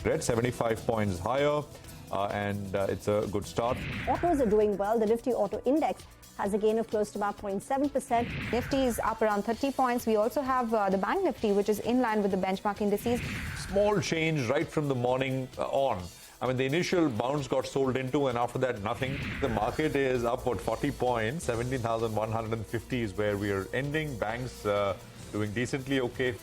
Spread 75 points higher, and it's a good start. Autos are doing well. The Nifty Auto Index has a gain of close to about 0.7%. Nifty is up around 30 points. We also have the Bank Nifty, which is in line with the benchmark indices. Small change right from the morning on. I mean, the initial bounce got sold into, and after that, nothing. The market is up, 40 points. 17,150 is where we are ending. Banks doing decently okay.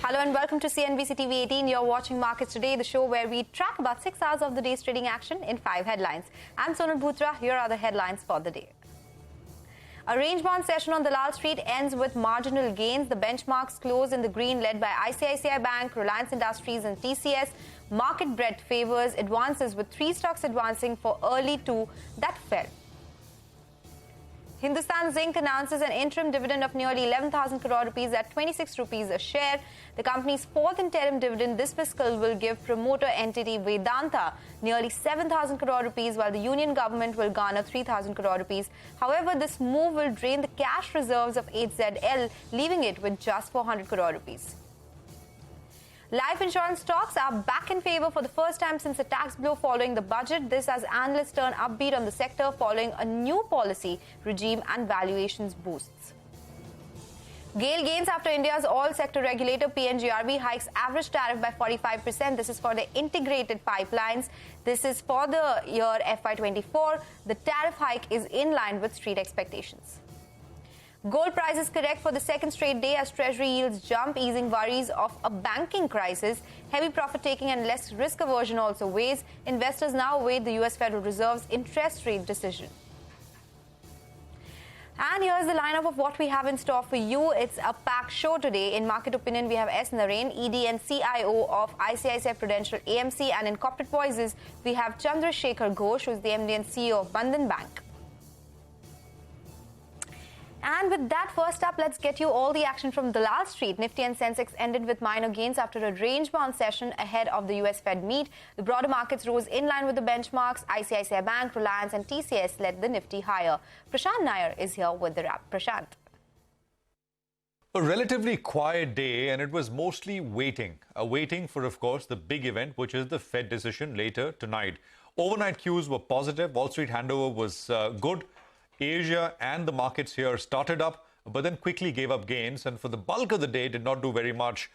Hello and welcome to CNBC-TV18. You're watching Markets Today, the show where we track about 6 hours of the day's trading action in 5 headlines. I'm Sonal Bhutra. Here are the headlines for the day. A range-bound session on Dalal Street ends with marginal gains. The benchmarks close in the green, led by ICICI Bank, Reliance Industries and TCS. Market breadth favors advances, with 3 stocks advancing for early 2 that fell. Hindustan Zinc announces an interim dividend of nearly 11,000 crore rupees at 26 rupees a share. The company's 4th interim dividend this fiscal will give promoter entity Vedanta nearly 7,000 crore rupees, while the union government will garner 3,000 crore rupees. However, this move will drain the cash reserves of HZL, leaving it with just 400 crore rupees. Life insurance stocks are back in favor for the first time since the tax blow following the budget. This as analysts turn upbeat on the sector following a new policy regime and valuations boosts. Gail gains after India's all-sector regulator PNGRB hikes average tariff by 45%. This is for the integrated pipelines. This is for the year FY24. The tariff hike is in line with street expectations. Gold prices correct for the second straight day as treasury yields jump, easing worries of a banking crisis. Heavy profit-taking and less risk aversion also weighs. Investors now await the US Federal Reserve's interest rate decision. And here's the lineup of what we have in store for you. It's a packed show today. In Market Opinion, we have S. Narain, ED and CIO of ICICI Prudential AMC. And in Corporate Voices, we have Chandrasekhar Ghosh, who's the MD and CEO of Bandhan Bank. And with that, first up, let's get you all the action from Dalal Street. Nifty and Sensex ended with minor gains after a range-bound session ahead of the US Fed meet. The broader markets rose in line with the benchmarks. ICICI Bank, Reliance and TCS led the Nifty higher. Prashant Nair is here with the wrap. Prashant. A relatively quiet day, and it was mostly waiting for, of course, the big event, which is the Fed decision later tonight. Overnight cues were positive. Wall Street handover was good. Asia and the markets here started up, but then quickly gave up gains, and for the bulk of the day did not do very much,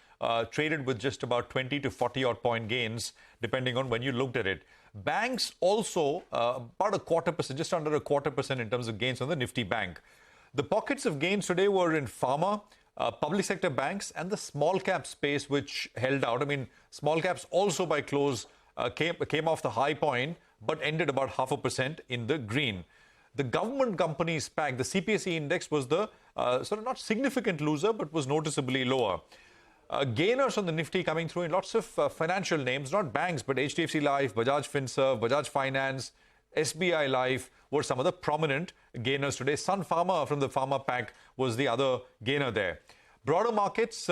traded with just about 20 to 40 odd point gains, depending on when you looked at it. Banks also about 0.25%, just under 0.25% in terms of gains on the Nifty Bank. The pockets of gains today were in pharma, public sector banks, and the small cap space, which held out. I mean, small caps also by close came off the high point, but ended about 0.5% in the green. The government companies pack, the CPSE index was the sort of not significant loser, but was noticeably lower. Gainers on the Nifty coming through in lots of financial names, not banks, but HDFC Life, Bajaj Finserv, Bajaj Finance, SBI Life were some of the prominent gainers today. Sun Pharma from the pharma pack was the other gainer there. Broader markets,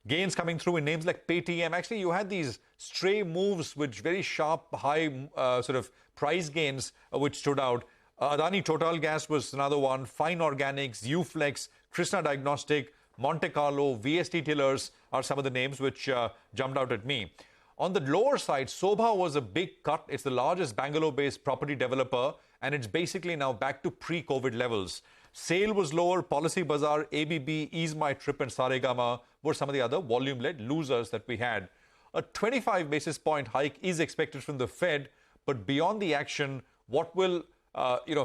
gains coming through in names like Paytm. Actually, you had these stray moves, which very sharp, high sort of price gains, which stood out. Adani Total Gas was another one. Fine Organics, Uflex, Krishna Diagnostic, Monte Carlo, VST Tillers are some of the names which jumped out at me. On the lower side, Sobha was a big cut. It's the largest Bangalore-based property developer, and it's basically now back to pre-COVID levels. Sale was lower. Policy Bazaar, ABB, Ease My Trip, and Saregama were some of the other volume-led losers that we had. A 25 basis point hike is expected from the Fed, but beyond the action, what will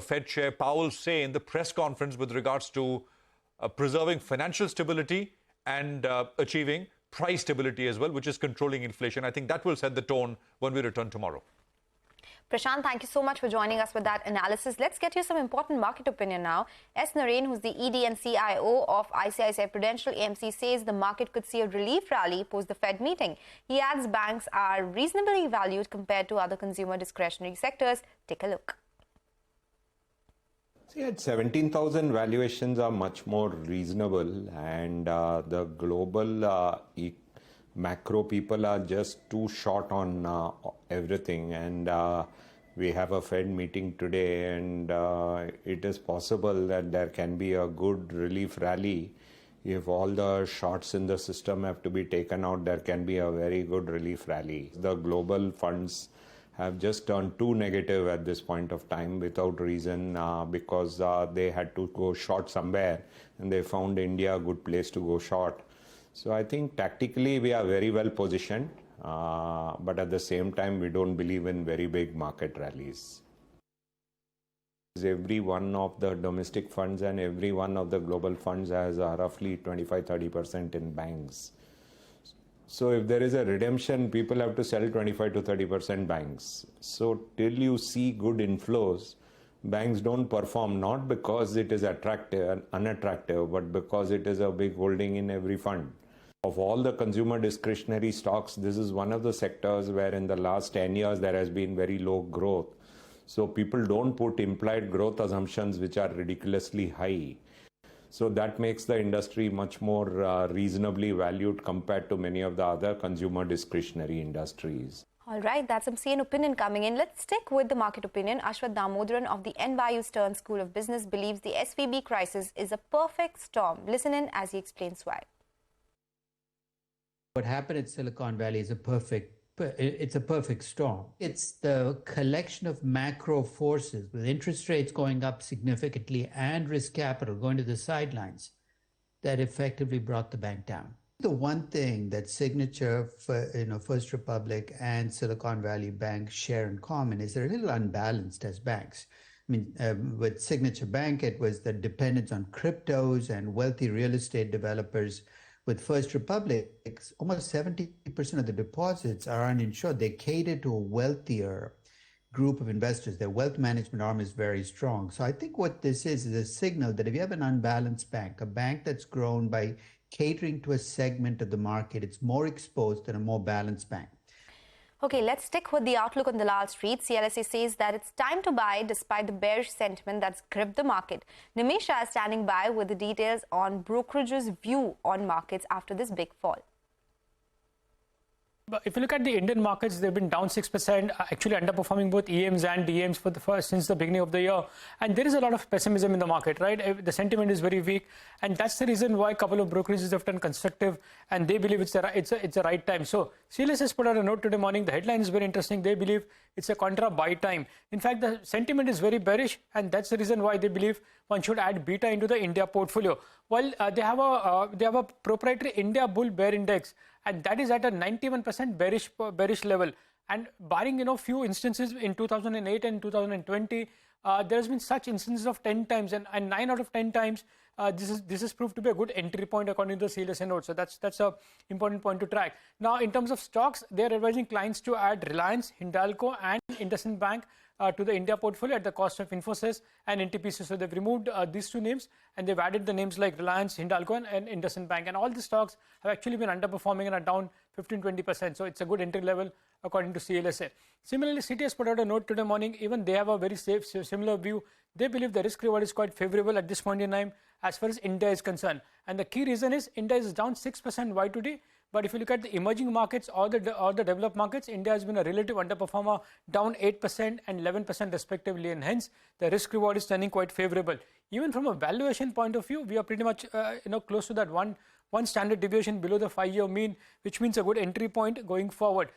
Fed Chair Powell say in the press conference with regards to preserving financial stability and achieving price stability as well, which is controlling inflation? I think that will set the tone when we return tomorrow. Prashant, thank you so much for joining us with that analysis. Let's get you some important market opinion now. S. Narain, who's the ED and CIO of ICICI Prudential AMC, says the market could see a relief rally post the Fed meeting. He adds banks are reasonably valued compared to other consumer discretionary sectors. Take a look. See, at 17,000, valuations are much more reasonable, and the global macro people are just too short on everything. And we have a Fed meeting today, and it is possible that there can be a good relief rally If all the shorts in the system have to be taken out, there can be a very good relief rally. The global funds have just turned too negative at this point of time without reason because they had to go short somewhere and they found India a good place to go short. So I think tactically we are very well positioned, but at the same time we don't believe in very big market rallies. Every one of the domestic funds and every one of the global funds has roughly 25-30% in banks. So if there is a redemption, people have to sell 25 to 30% banks. So till you see good inflows, banks don't perform, not because it is attractive and unattractive, but because it is a big holding in every fund. Of all the consumer discretionary stocks, this is one of the sectors where in the last 10 years there has been very low growth. So people don't put implied growth assumptions which are ridiculously high. So that makes the industry much more reasonably valued compared to many of the other consumer discretionary industries. All right, that's some CN opinion coming in. Let's stick with the market opinion. Ashwath Damodaran of the NYU Stern School of Business believes the SVB crisis is a perfect storm. Listen in as he explains why. What happened at Silicon Valley is a perfect storm. It's the collection of macro forces with interest rates going up significantly and risk capital going to the sidelines that effectively brought the bank down. The one thing that Signature, First Republic and Silicon Valley Bank share in common is they're a little unbalanced as banks. I mean, with Signature Bank, it was the dependence on cryptos and wealthy real estate developers. With First Republic, almost 70% of the deposits are uninsured. They cater to a wealthier group of investors. Their wealth management arm is very strong. So I think what this is a signal that if you have an unbalanced bank, a bank that's grown by catering to a segment of the market, it's more exposed than a more balanced bank. Okay, let's stick with the outlook on Dalal Street. CLSA says that it's time to buy despite the bearish sentiment that's gripped the market. Nimisha is standing by with the details on Brokerage's view on markets after this big fall. If you look at the Indian markets, they've been down 6%, actually underperforming both EMs and DMs since the beginning of the year. And there is a lot of pessimism in the market, right? The sentiment is very weak. And that's the reason why a couple of brokerages have turned constructive and they believe it's the right time. So CLS has put out a note today morning. The headline is very interesting. They believe it's a contra buy time. In fact, the sentiment is very bearish, and that's the reason why they believe one should add beta into the India portfolio. While they have a proprietary India Bull Bear Index, and that is at a 91% bearish level. And barring few instances in 2008 and 2020, there has been such instances of 10 times, and 9 out of 10 times this is proved to be a good entry point according to the CLSA note. So that's a important point to track. Now, in terms of stocks, they are advising clients to add Reliance, Hindalco, and Hindustan Bank to the India portfolio at the cost of Infosys and NTPC. So they've removed these two names and they've added the names like Reliance, Hindalco, and Hindustan Bank. And all the stocks have actually been underperforming and are down 15-20%. So it's a good entry level according to CLSA. Similarly, Citi has put out a note today morning. Even they have a very similar view. They believe the risk reward is quite favorable at this point in time as far as India is concerned. And the key reason is India is down 6% Y2D. But if you look at the emerging markets or the developed markets, India has been a relative underperformer, down 8% and 11% respectively, and hence the risk reward is turning quite favorable. Even from a valuation point of view, we are pretty much close to that one standard deviation below the 5-year mean, which means a good entry point going forward.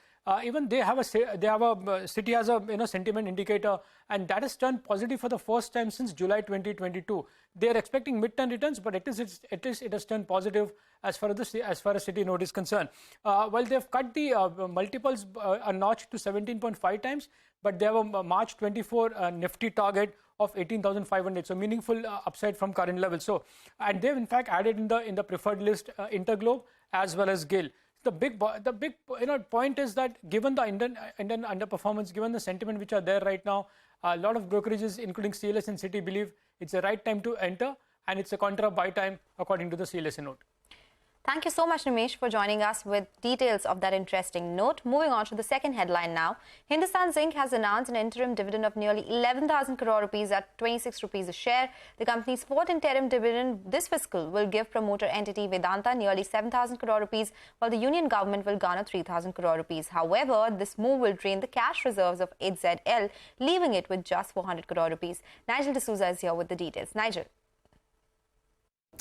Even Citi has a sentiment indicator, and that has turned positive for the first time since July 2022. They are expecting mid-term returns, but at least it has turned positive as far as Citi note is concerned. While they have cut the multiples a notch to 17.5 times, but they have a March 24 Nifty target of 18,500, so meaningful upside from current levels. So, and they've in fact added in the preferred list Interglobe as well as Gail. The big point is that given the Indian underperformance, given the sentiment which are there right now, a lot of brokerages, including CLS and Citi, believe it's the right time to enter, and it's a contra buy time according to the CLS note. Thank you so much, Nimesh, for joining us with details of that interesting note. Moving on to the second headline now. Hindustan Zinc has announced an interim dividend of nearly 11,000 crore rupees at 26 rupees a share. The company's fourth interim dividend this fiscal will give promoter entity Vedanta nearly 7,000 crore rupees, while the union government will garner 3,000 crore rupees. However, this move will drain the cash reserves of HZL, leaving it with just 400 crore rupees. Nigel D'Souza is here with the details. Nigel.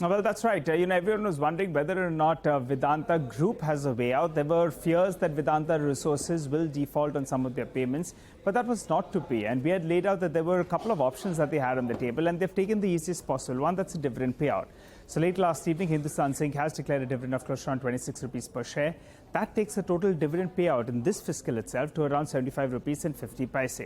Well, that's right. Everyone was wondering whether or not Vedanta Group has a way out. There were fears that Vedanta Resources will default on some of their payments, but that was not to be. And we had laid out that there were a couple of options that they had on the table, and they've taken the easiest possible one. That's a dividend payout. So late last evening, Hindustan Zinc has declared a dividend of close to around 26 rupees per share. That takes the total dividend payout in this fiscal itself to around 75 rupees and 50 paise.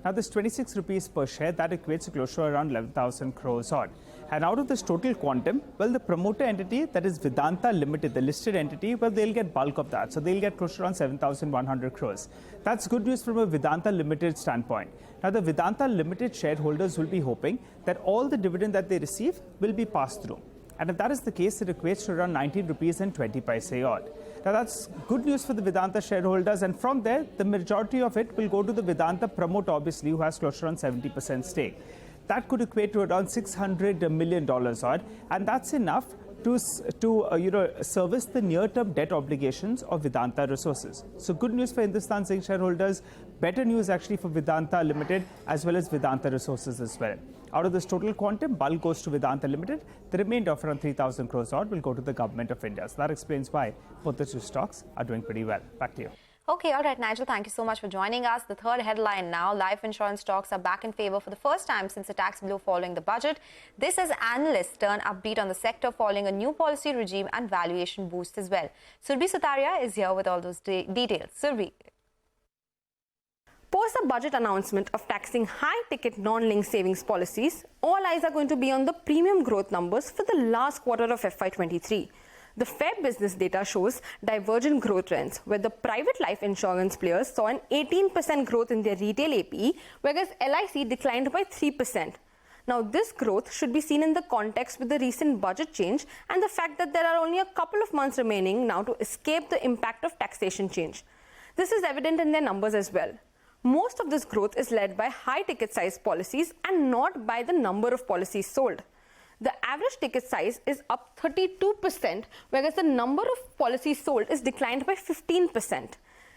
Now, this 26 rupees per share, that equates to close to around 11,000 crores odd. And out of this total quantum, well, the promoter entity, that is Vedanta Limited, the listed entity, well, they'll get bulk of that. So they'll get close to around 7,100 crores. That's good news from a Vedanta Limited standpoint. Now, the Vedanta Limited shareholders will be hoping that all the dividend that they receive will be passed through. And if that is the case, it equates to around 19 rupees and 20 paise odd. Now, that's good news for the Vedanta shareholders. And from there, the majority of it will go to the Vedanta promoter, obviously, who has close to around 70% stake. That could equate to around $600 million odd. And that's enough to service the near-term debt obligations of Vedanta Resources. So good news for Hindustan Zinc shareholders, better news actually for Vedanta Limited as well as Vedanta Resources as well. Out of this total quantum, bulk goes to Vedanta Limited. The remainder of around 3,000 crores odd will go to the Government of India. So that explains why both the two stocks are doing pretty well. Back to you. Okay, all right, Nigel, thank you so much for joining us. The third headline now, life insurance stocks are back in favor for the first time since the tax blow following the budget. This as analysts turn upbeat on the sector following a new policy regime and valuation boost as well. Surbhi Sutaria is here with all those details. Surbhi. Post the budget announcement of taxing high-ticket non-linked savings policies, all eyes are going to be on the premium growth numbers for the last quarter of FY23. The Feb business data shows divergent growth trends, where the private life insurance players saw an 18% growth in their retail APE, whereas LIC declined by 3%. Now, this growth should be seen in the context with the recent budget change and the fact that there are only a couple of months remaining now to escape the impact of taxation change. This is evident in their numbers as well. Most of this growth is led by high-ticket size policies and not by the number of policies sold. The average ticket size is up 32%, whereas the number of policies sold is declined by 15%.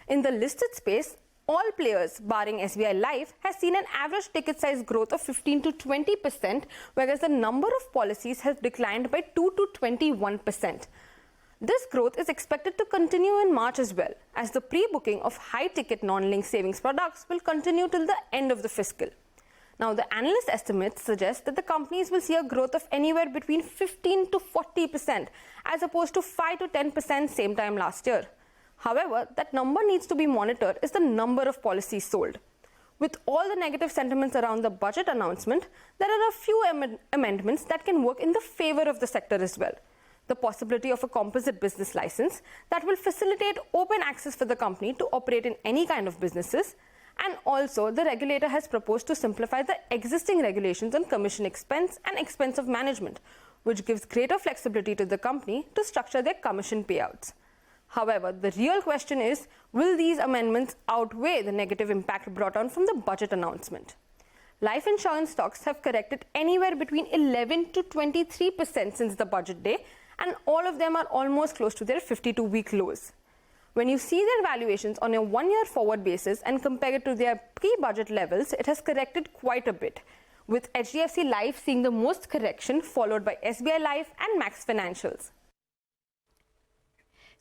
In the listed space, all players, barring SBI Life, has seen an average ticket size growth of 15 to 20%, whereas the number of policies has declined by 2 to 21%. This growth is expected to continue in March as well, as the pre-booking of high-ticket non-linked savings products will continue till the end of the fiscal. Now, the analyst estimates suggest that the companies will see a growth of anywhere between 15 to 40% as opposed to 5 to 10% same time last year. However, that number needs to be monitored is the number of policies sold. With all the negative sentiments around the budget announcement, there are a few amendments that can work in the favor of the sector as well. The possibility of a composite business license that will facilitate open access for the company to operate in any kind of businesses. And also, the regulator has proposed to simplify the existing regulations on commission expense and expense of management, which gives greater flexibility to the company to structure their commission payouts. However, the real question is, will these amendments outweigh the negative impact brought on from the budget announcement? Life insurance stocks have corrected anywhere between 11 to 23% since the budget day, and all of them are almost close to their 52-week lows. When you see their valuations on a one-year forward basis and compare it to their pre-budget levels, it has corrected quite a bit, with HDFC Life seeing the most correction, followed by SBI Life and Max Financials.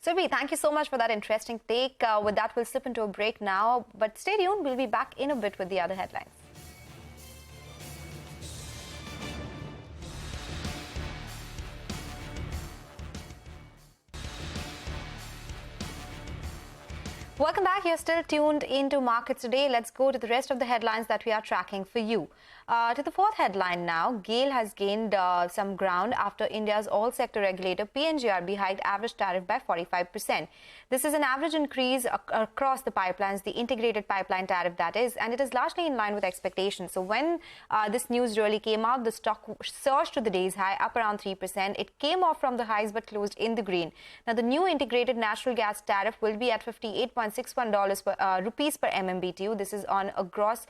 Surbhi, thank you so much for that interesting take. With that, we'll slip into a break now, but stay tuned. We'll be back in a bit with the other headlines. Welcome back. You're still tuned into Markets Today. Let's go to the rest of the headlines that we are tracking for you. To the fourth headline now, Gail has gained some ground after India's all-sector regulator PNGRB hiked average tariff by 45%. This is an average increase across the pipelines, the integrated pipeline tariff that is, and it is largely in line with expectations. So when this news really came out, the stock surged to the day's high, up around 3%. It came off from the highs but closed in the green. Now, the new integrated natural gas tariff will be at 58.6 $63.61 rupees per MMBTU. This is on a gross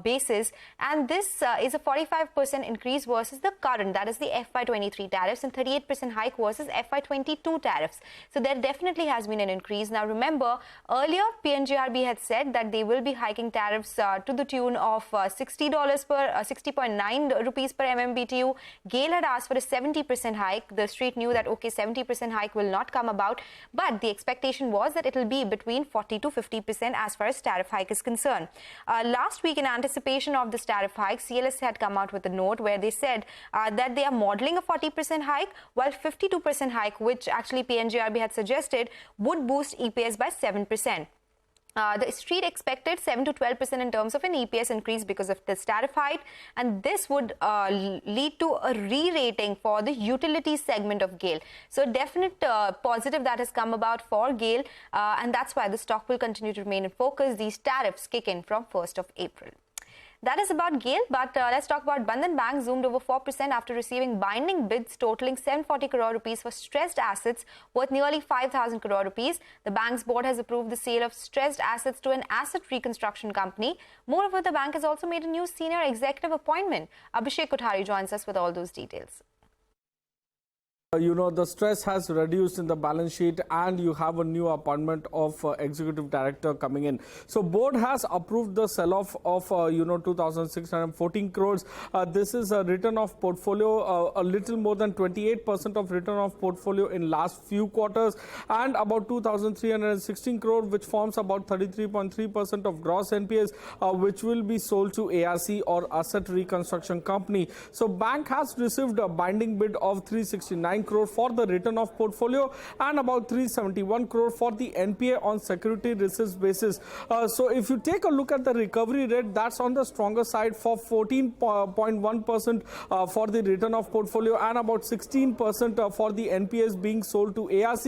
basis, and this is a 45% increase versus the current, that is the FY23 tariffs, and 38% hike versus FY22 tariffs. So there definitely has been an increase. Now remember, earlier PNGRB had said that they will be hiking tariffs to the tune of $60.9 rupees per MMBTU. Gail had asked for a 70% hike. The street knew that, okay, 70% hike will not come about, but the expectation was that it will be between 40 to 50% as far as tariff hike is concerned. Last week, in anticipation of this tariff hike, CLS had come out with a note where they said that they are modeling a 40% hike, while 52% hike, which actually PNGRB had suggested, would boost EPS by 7%. The street expected 7 to 12% in terms of an EPS increase because of this tariff hike, and this would lead to a re-rating for the utility segment of Gail. So definite positive that has come about for Gail, and that's why the stock will continue to remain in focus. These tariffs kick in from 1st of April. That is about Gail, but let's talk about Bandhan Bank. Zoomed over 4% after receiving binding bids totaling 740 crore rupees for stressed assets worth nearly 5,000 crore rupees. The bank's board has approved the sale of stressed assets to an asset reconstruction company. Moreover, the bank has also made a new senior executive appointment. Abhishek Kothari joins us with all those details. The stress has reduced in the balance sheet, and you have a new appointment of executive director coming in. So board has approved the sell-off of 2,614 crores. This is a return of portfolio, a little more than 28% of return of portfolio in last few quarters, and about 2,316 crore, which forms about 33.3% of gross NPAs, which will be sold to ARC or asset reconstruction company. So bank has received a binding bid of 369 crore for the return of portfolio and about 371 crore for the NPA on security receipts basis. So if you take a look at the recovery rate, that's on the stronger side for 14.1% for the return of portfolio and about 16% for the NPAs being sold to ARC.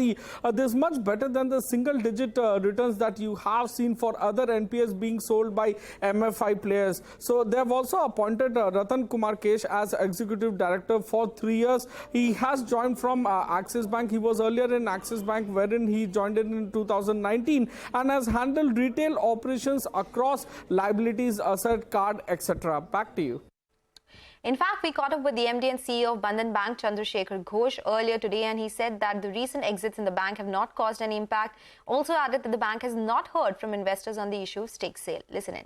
This is much better than the single digit returns that you have seen for other NPAs being sold by MFI players. So they have also appointed Ratan Kumar Kesh as executive director for 3 years. He has joined from Axis Bank. He was earlier in Axis Bank, wherein he joined in 2019, and has handled retail operations across liabilities, asset, card, etc. Back to you. In fact, we caught up with the MD and CEO of Bandhan Bank, Chandrasekhar Ghosh, earlier today, and he said that the recent exits in the bank have not caused any impact. Also added that the bank has not heard from investors on the issue of stake sale. Listen in.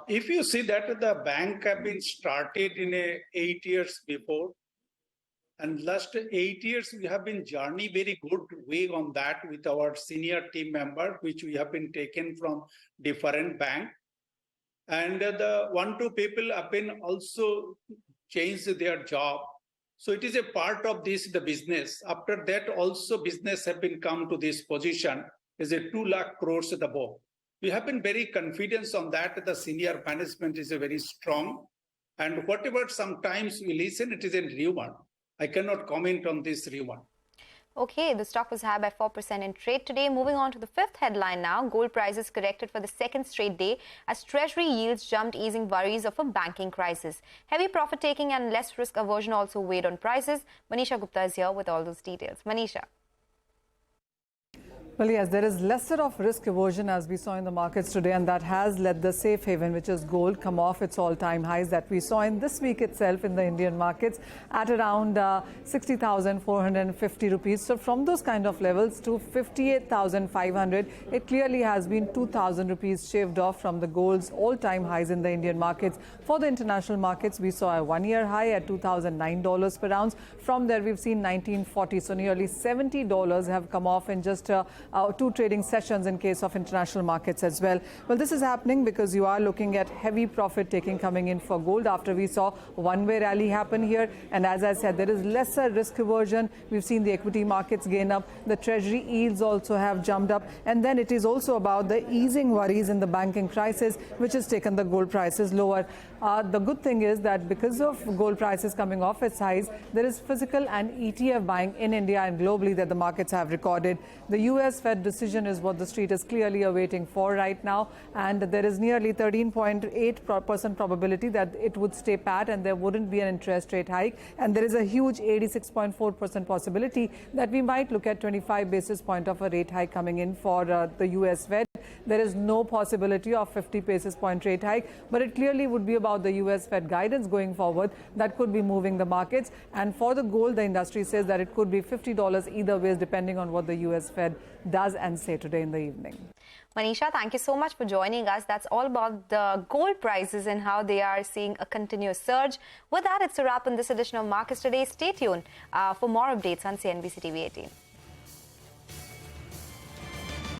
If you see that the bank have been started in 8 years before, and last 8 years we have been journey very good way on that with our senior team member, which we have been taken from different bank, and the 1-2 people have been also changed their job. So it is a part of this the business. After that also business have been come to this position is a 2 lakh crores at the book. We have been very confident on that. The senior management is a very strong, and whatever sometimes we listen, it is a rumor. I cannot comment on this rumor. Okay, the stock was high by 4% in trade today. Moving on to the fifth headline now. Gold prices corrected for the second straight day as treasury yields jumped, easing worries of a banking crisis. Heavy profit taking and less risk aversion also weighed on prices. Manisha Gupta is here with all those details. Manisha. Well, yes, there is lesser of risk aversion as we saw in the markets today, and that has let the safe haven, which is gold, come off its all-time highs that we saw in this week itself in the Indian markets at around 60,450 rupees. So from those kind of levels to 58,500, it clearly has been 2,000 rupees shaved off from the gold's all-time highs in the Indian markets. For the international markets, we saw a one-year high at $2,009 per ounce. From there, we've seen 1940, so nearly $70 have come off in just 2 trading sessions in case of international markets as well. Well, this is happening because you are looking at heavy profit taking coming in for gold after we saw one-way rally happen here. And as I said, there is lesser risk aversion. We've seen the equity markets gain up. The treasury yields also have jumped up. And then it is also about the easing worries in the banking crisis, which has taken the gold prices lower. The good thing is that because of gold prices coming off its highs, there is physical and ETF buying in India and globally that the markets have recorded. The US US Fed decision is what the street is clearly awaiting for right now. And there is nearly 13.8% probability that it would stay pat and there wouldn't be an interest rate hike. And there is a huge 86.4% possibility that we might look at 25 basis point of a rate hike coming in for the US Fed. There is no possibility of 50 basis point rate hike, but it clearly would be about the US Fed guidance going forward that could be moving the markets. And for the gold, the industry says that it could be $50 either ways, depending on what the US Fed does and say today in the evening. Manisha, thank you so much for joining us. That's all about the gold prices and how they are seeing a continuous surge. With that, it's a wrap on this edition of Markets Today. Stay tuned for more updates on CNBC-TV18.